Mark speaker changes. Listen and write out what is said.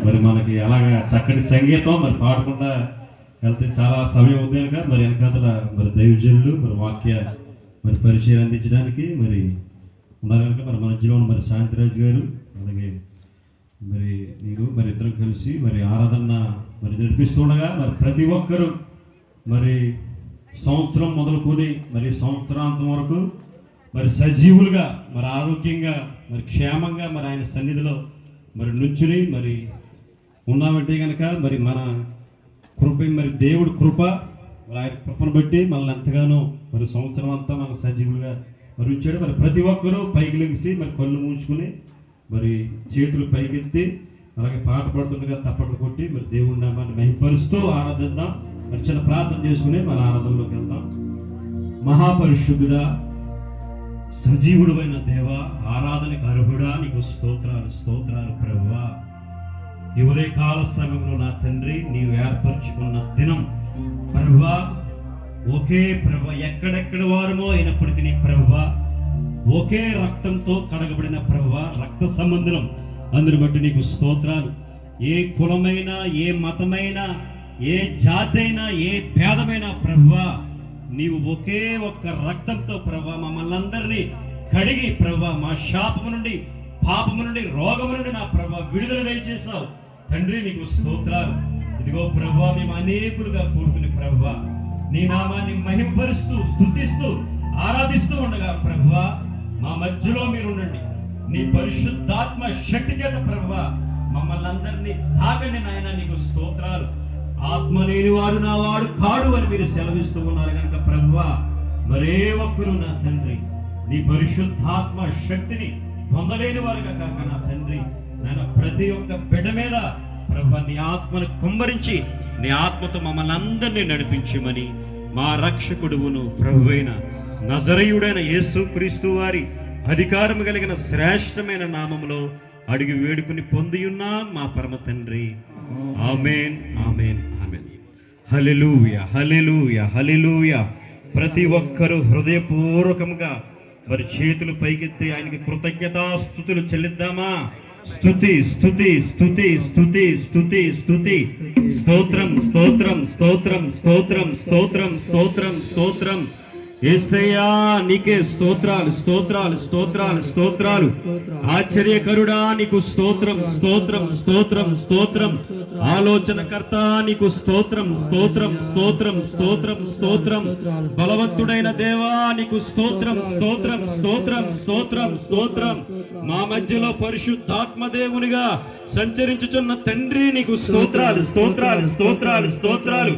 Speaker 1: మరి మనకి అలాగా చక్కటి సంగీతం మరి పాడకుండా వెళ్తే చాలా సమయం ఉంది కనుక మరి వెనకాతల మరి దైవజనులు మరి వాక్య మరి పరిచయం అందించడానికి మరి ఉన్నారు కనుక మరి మన మధ్యలో మరి శాంతిరాజు గారు అలాగే మరి నేను మరి ఇద్దరం కలిసి మరి ఆరాధన మరి నడిపిస్తుండగా మరి ప్రతి ఒక్కరూ మరి సంవత్సరం మొదలుకొని మరి సంవత్సరాంతం వరకు మరి సజీవులుగా మరి ఆరోగ్యంగా మరి క్షేమంగా మరి ఆయన సన్నిధిలో మరి నుంచుని మరి ఉన్నామంటే కనుక మరి మన కృప మరి దేవుడి కృప మరి ఆయన కృపను బట్టి మనల్ని ఎంతగానో మరి సంవత్సరం అంతా మన సజీవులుగా మరి ఉంచాడు. మరి ప్రతి ఒక్కరూ పైకి లెగిసి మరి కళ్ళు మూసుకుని మరి చేతులు పైకెత్తి అలాగే పాట పాడుతుండగా తప్పట్లు కొట్టి మరి దేవుడి నామాన్ని మహిమపరుస్తూ ఆరాధిద్దాం. మరి చిన్న ప్రార్థన చేసుకుని మన ఆరాధనలోకి వెళ్దాం. మహాపరిశుద్ధుడా, సజీవుడైన దేవ, ఆరాధనకు అర్హుడా, నీకు స్తోత్రాలు స్తోత్రాలు ప్రభువా. ఈ ఉదయకాల సమయంలో నా తండ్రి నీవు ఏర్పరచుకున్న దినం ప్రభువా, ఒకే ప్రభు ఎక్కడెక్కడ వారమో అయినప్పటికీ నీ ప్రభువా, ఒకే రక్తంతో కడగబడిన ప్రభువా, రక్త సంబంధం అందుని బట్టి నీకు స్తోత్రాలు. ఏ కులమైనా ఏ మతమైనా ఏ జాతి అయినా ఏ భేదమైనా ప్రభువా, నీవు ఒకే ఒక్క రక్తంతో ప్రభువా మమ్మల్ని అందరినీ కడిగి ప్రభువా మా శాపము నుండి పాపము నుండి రోగము నుండి నా ప్రభువా విడుదల దయచేసావు తండ్రి. నీకు స్తోత్రాలు. ఇదిగో ప్రభువా మేము అనేకులుగా కూడుకుని ప్రభువా నీ నామాన్ని మహిమపరుస్తూ స్తుతిస్తూ ఆరాధిస్తూ ఉండగా ప్రభువా మా మధ్యలో మీరు ఉండండి. నీ పరిశుద్ధాత్మ శక్తి చేత ప్రభువా మమ్మల్ని అందరినీ తాకండి నాయన. నీకు స్తోత్రాలు. ఆత్మ లేని వాడు నా వాడు కాడు అని మీరు సెలవిస్తూ ఉన్నారు కనుక ప్రభువా మరే ఒక్కరు నా తండ్రి నీ పరిశుద్ధాత్మ శక్తిని పొందలేని వారుగా కాక నా తండ్రి నేను ప్రతి ఒక్క బిడ్డ మీద ప్రభువా నీ ఆత్మను కుమ్మరించి నీ ఆత్మతో మమ్మల్ని అందరినీ నడిపించమని మా రక్షకుడువును ప్రభువైన నజరేయుడైన యేసుక్రీస్తు వారి అధికారం కలిగిన శ్రేష్టమైన నామములో అడిగి వేడుకుని పొందియున్నా మా పరమ తండ్రి. ఆమేన్ ఆమేన్ ఆమేన్. హల్లెలూయా హల్లెలూయా హల్లెలూయా. ప్రతి ఒక్కరూ హృదయపూర్వకంగా మరి చేతులు పైకెత్తి ఆయనకి కృతజ్ఞతాస్తుతులు చెల్లిద్దామా? స్తుతి స్తుతి స్తుతి స్తుతి స్తుతి స్తుతి. స్తోత్రం స్తోత్రం స్తోత్రం స్తోత్రం స్తోత్రం స్తోత్రం స్తోత్రం. యేసయ్యా నీకే స్తోత్రాలు స్తోత్రాలు స్తోత్రాలు స్తోత్రాలు. ఆశ్చర్యకరుడా నీకు స్తోత్రం స్తోత్రం స్తోత్రం స్తోత్రం. ఆలోచనకర్త నీకు స్తోత్రం స్తోత్రం స్తోత్రం స్తోత్రం స్తోత్రం. బలవంతుడైన దేవా నీకు స్తోత్రం స్తోత్రం స్తోత్రం స్తోత్రం స్తోత్రం. మా మధ్యలో పరిశుద్ధాత్మ దేవునిగా సంచరించుచున్న తండ్రి నీకు స్తోత్రాలు స్తోత్రాలు స్తోత్రాలు స్తోత్రాలు.